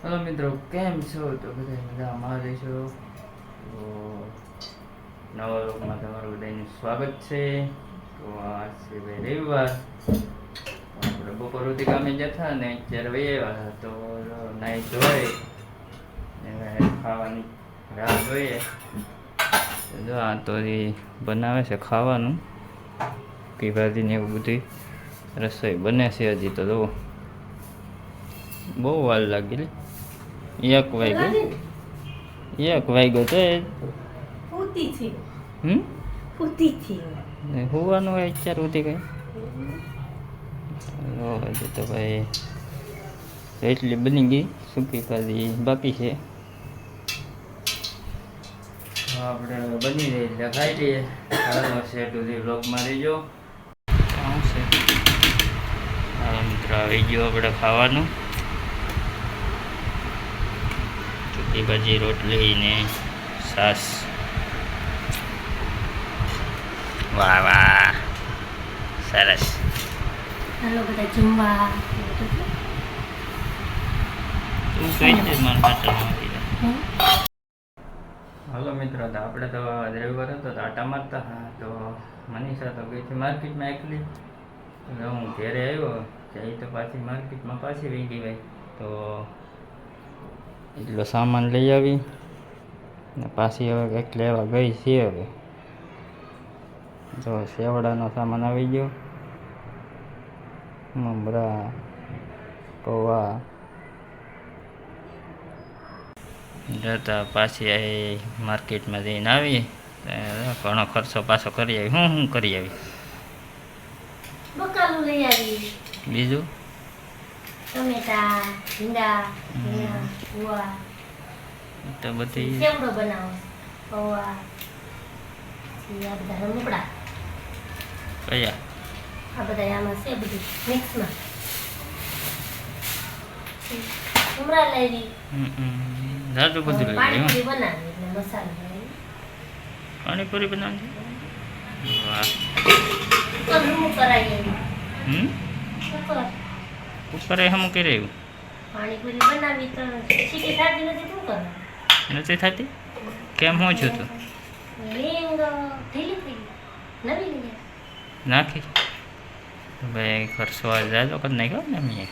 Hello મિત્રો, કેમ છો? તો બધા મજામાં રહેશો. તો નવા લોકમાં તમારું બધાનું સ્વાગત છે. તો આ છે ભાઈ રવિવાર. આપણે બપોર સુધી કામે જતા ને અત્યારે વહી આવ્યા તો નાઈ ધોઈ ખાવાની રાહ જોઈએ. જો આ તો એ બનાવે છે ખાવાનું, કે ભાજી ને એવું બધી રસોઈ બને છે. હજી તો જુઓ બહુ વાર લાગી. એક વાગ્યો તો હોવાનું હોય અત્યાર સુધી કઈ હજી તો ભાઈ એટલી બની ગઈ. સૂકી ભાજી બાકી છે. આપણે બની રહી એટલે ખાઈ લઈએ. હાલો છે સુધી બ્લોગમાં રહીજો. શું છે મિત્ર, આવી ગયો આપણે ખાવાનું. સૂકી ભાજી, રોટલી ને છાશ. વાહ વાહ, સરસ. હાલો બધા જમવા. તું કઈ છે મારા પાટણમાં આવી જાય. હાલો મિત્રો, તો આપણે તો રવિવાર હતો તો આટા મારતા હા. તો મનીષા તો ગઈ હતી માર્કેટમાં એકલી. તો હું ઘેરે આવ્યો ત્યાં તો પાછી માર્કેટમાં પાછી વહી ગઈ ભાઈ. તો એટલો સામાન લઈ આવી ને પાછી હવે કંઈક લેવા ગઈ છે. હવે જો સેવડાનો સામાન આવી ગયો, મમરા, પૌવા જતા પાછી આવી માર્કેટમાં જઈને આવી. ઘણો ખર્ચો પાછો કરી આવી. હું કરી આવી બકાલું લઈ આવી, બીજું ટમેટા, ભીંડા, ગુવા તો બધી સેવડો બનાવો, પૌવા, આ બધા રમકડા, કયા આ બધા આમાં છે બધું મિક્સમાં. ઉમરા લઈ જાજુ બધું લઈ પાણીપુરી બનાવી એટલે મસાલો લઈ પાણીપુરી બનાવી. વાહ. કલરું કરાવી ઉપર હમ કરી રહ્યું પાણીપુરી બનાવી તો સીટી ખાધી નથી. શું કરે નથી થતી? કેમ હું છું તું રીંગ ઢીલી થઈ ગઈ, નવી લઈ નાખી ભાઈ. ખર્ચો જાજો કરી નાખ્યો ને મેં.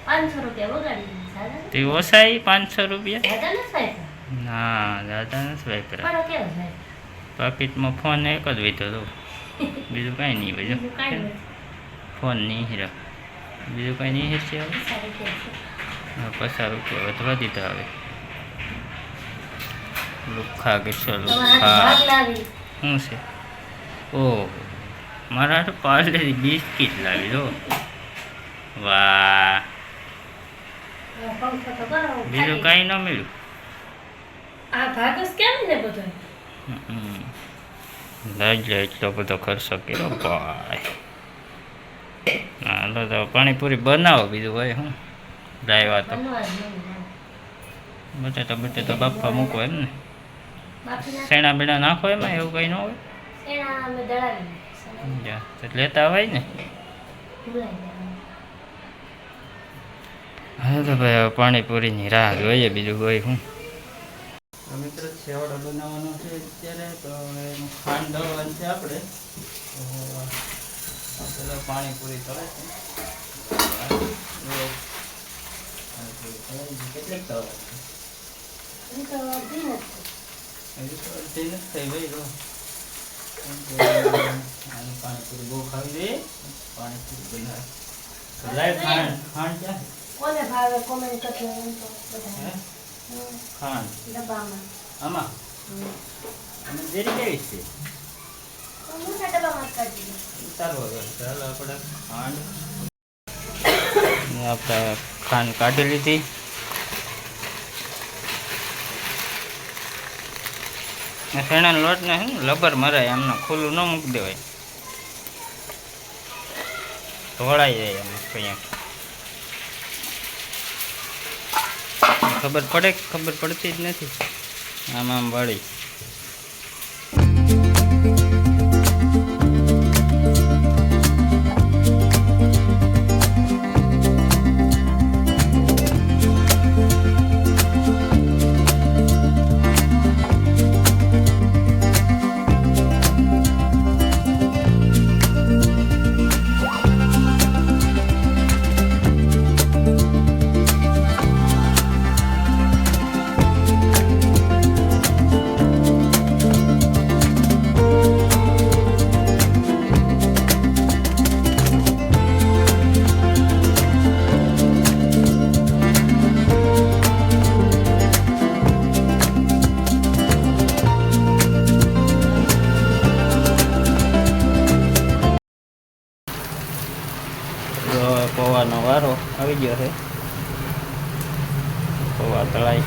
500 રૂપિયા વગાડી દીધા. તે ઓછાઈ 500 રૂપિયા? દાદા નથી વાપરા. ના દાદા નથી વાપરા. પણ કેવો છે પાકીટમાં ફોન એક જ વીતો હતો, બીજું કાંઈ નહીં. બીજું ફોન નહીં હીરા, બીજું કાંઈ નહીં હીર છે. હવે 50 રૂપિયા વધવા દીધા. હવે લુખ્ખા કિશોર લુખ્ખા શું છે? ઓહ, મારા તો પાર્લેથી બિસ્કીટ લાવી દો. વાહ, બીજું કાંઈ ન મળ્યું. આ ભાગસ કેમ ને બધો લાજ એટલો બધો ખર્ચો કર્યો ભાઈ. હાલો તો પાણીપુરી બનાવો, બીજું ભાઈ શું લાવ્યા તો. બટેટા બાફવા મૂકો એમ ને? શેણા બેણા નાખો એમાં, એવું કંઈ ન હોય? લેતા અવાય ને. હા તો ભાઈ હવે પાણીપુરીની રાહ જોઈએ, બીજું કોઈ શું. મિત્રો સેવડો બનાવવાનો છે અત્યારે. તો એનું ખાંડ દળવાનું છે આપણે. તો પાણીપુરી તળે છે. કેટલીક તળવાની છે? થઈ ભાઈ રો પાણીપુરી બહુ ખાવી દે. પાણીપુરી બનાવે લાય. ખાંડ ક્યાં? કોને ભાવે કોમેન્ટ કરજો તો બધા. ખાંડ ડબ્બામાં આમાં અને જેરી કેવી છે? મોટા ડબ્બામાં કરી દીધું. ચાલો ચાલો આપણે ખાંડ કાઢી લીધી. શેણાનો લોટ ને લબર મરાય, એમને ખુલ્લું ન મૂકી દેવાય, ધોળાઈ જાય. એમ કંઈક ખબર પડે, ખબર પડતી જ નથી. આમ વાળી પૌવા તળાઈ.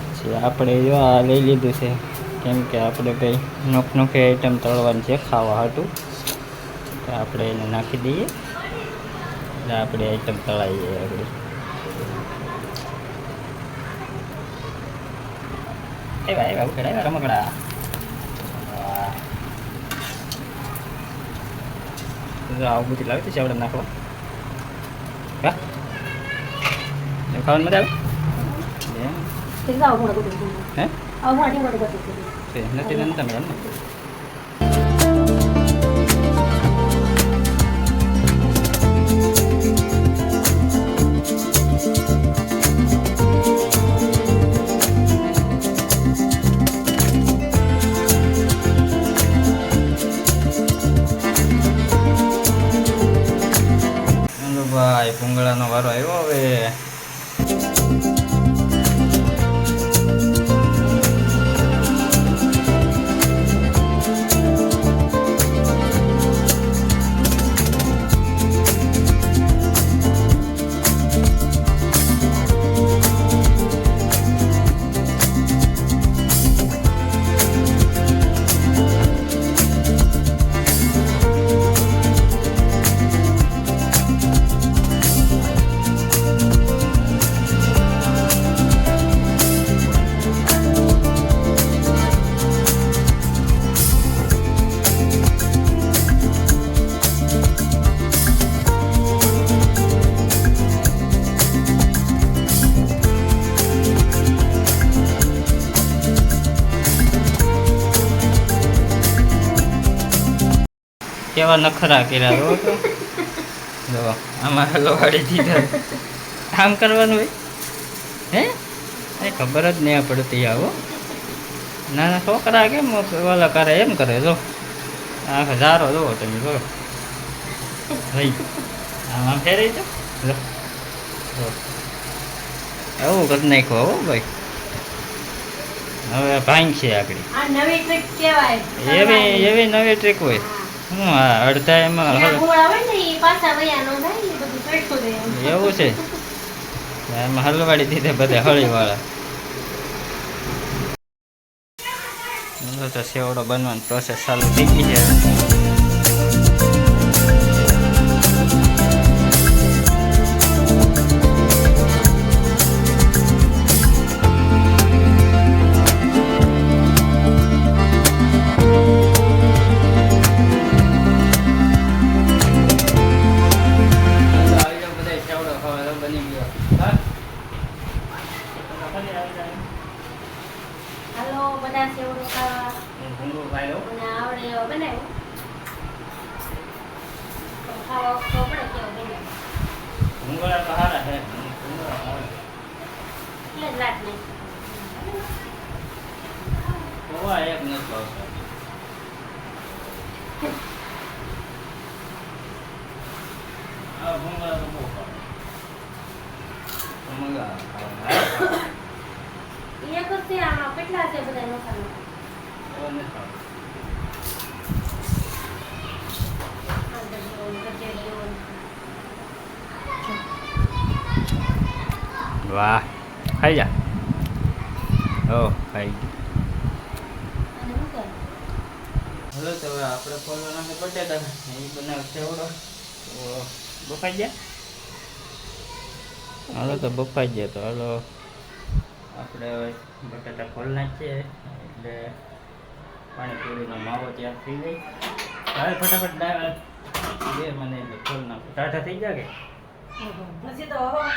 પછી આપણે જો આ લઈ લીધું છે, કેમ કે આપણે કંઈ નોખી આઈટમ તળવાની છે ખાવા હાટું, તો આપણે એને નાખી દઈએ એટલે આપણે આઈટમ તળાઈ જાય આગળ. એવા ઉકેડા રમકડા. આવું બધું લાવી છે આપણે નાખવા. હા ખાવાની મજા આવે. હે નથી નમતા મેડમ ને. ભાઈ ભૂંગળાનો વારો આવ્યો હવે. કેવા નખરા કર્યા જો તો. જો આમાં હલવાડી દીધા. આમ કરવાનું હોય હે એ ખબર જ નહીં પડતી. આવો નાના છોકરા કેમ ઓલા કરે એમ કરે. જો આ હજારો જુઓ તમે. જો ભાઈ આમ ફેરી દો. આવું કરી નાખો હો ભાઈ. હવે ભાંગ છે આગળ એવી નવી ટ્રીક હોય. હા અડધા એમાં એવું છે એમાં હલવાડી દીધે બધા હળીવાળા. તો સેવડો બનવાની પ્રોસેસ ચાલુ થઈ ગઈ છે. ભૂંગળા તો સારા છે. પૌવા એક નથી ભાવતા. આ ભૂંગળા તો બહુ ભાવે. કેટલા છે બધા નોખા વાહ ખાઈ જા. ઓ ખાઈ. હલો તો હવે આપણે ખોલવાના છે બટેટા. એ બનાવ સેવડો તો બફાઈ ગયા. હાલો તો બફાઈ ગયા. તો હાલો આપણે હવે બટાટા ખોલ નાખીએ એટલે પાણીપુરીનો માવો તૈયાર થઈ જાય. હવે ફટાફટ દાળ બે મને એટલે ખોલ નાખો. ટાઢા થઈ ગયા કે પછી તો હવા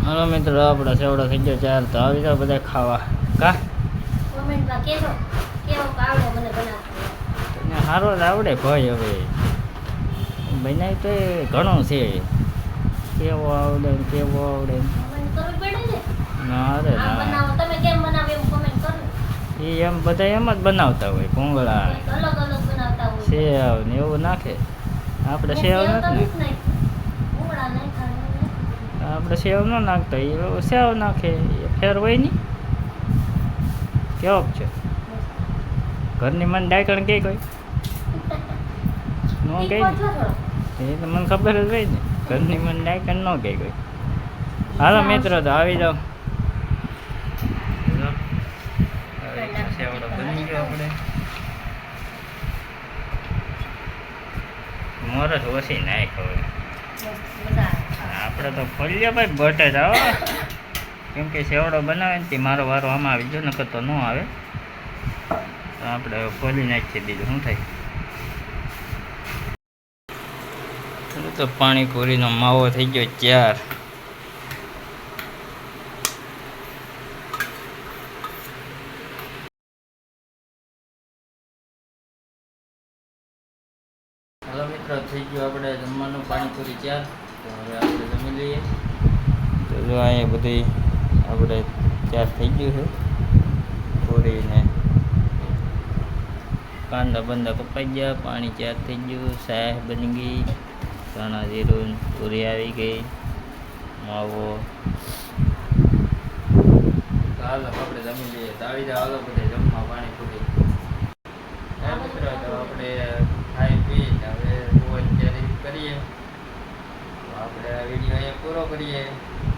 હાલો મિત્રો આપણા સેવડો થઈ ગયો ચાલ. તો આવી જાવ બધા ખાવા. કા કોમેન્ટમાં કહેજો કેવો આવડે મને બનાવતા. તને સારો જ આવડે ભાઈ. હવે બનાવી તો એ ઘણું છે. કેવો આવડે ને કેવો આવડે કમેન્ટ કરવી પડે ને. ના રે આ ના બનાવો તમે કેમ બનાવો એમ કમેન્ટ કરો. એ એમ બધા એમ જ બનાવતા હોય. ભૂંગળા અલગ અલગ બનાવતા હોય. સેવ ને એવું નાખે. આપણે સેવ નથી ને આપણે સેવ ન નાખતા. એ સેવ નાખે. એ ફેર હોય નહીં. કેવો છે ઘરની મને ડાયકણ કે કોઈ નો કહે ટીપો જો થોડો. એ તો મને ખબર જ હોય ને ઘરની મને ડાયકણ ન કહે કોઈ. હાલો મિત્રો તો આવી જાઓ. જો, હવે સેવડો બની ગયો આપણે. મોરસ ઓછી નાખ હવે. મજા આવે. આપણે તો ખોલીએ ભાઈ બટે જ આવો કેમ કે સેવડો બનાવે ને તે મારો વારો આમાં આવી ગયો નકર તો ન આવે. તો આપણે હવે ખોલી નાખીએ બીજું શું થાય. તો પાણીપુરીનો માવો થઈ ગયો ચાર. હાલો મિત્રો થઈ ગયું આપણે જમવાનું પાણીપુરી ચાર. તો હવે આપણે જમી લઈએ. તો જો અહીંયા બધી આપણે ચાર થઈ ગયું છે. પૂરીને કાંદા બંદા કપાઈ ગયા, પાણી ચાર થઈ ગયું, શાહ બની ગઈ, ધાણા જીરું પૂરી આવી ગઈ, માવો. તો હાલો આપણે જમી લઈએ. તો આવી જાઓ હાલો બધે જમવા પાણીપુરી. હા મિત્રો તો આપણે ખાઈ પીને હવે રોજ ત્યારે કરીએ. તો આપણે આ વિડીયો અહીંયા પૂરો કરીએ.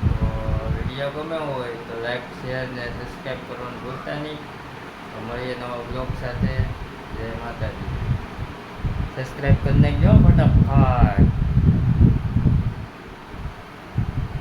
તો વિડીયો ગમ્યો હોય તો લાઈક શેર ને સબસ્ક્રાઈબ કરવાનું ભૂલતા નહીં. તો મળીએ નવા બ્લોગ સાથે. જય માતાજી. સબસ્ક્રાઈબ કરી નાખજો ફટાફટ.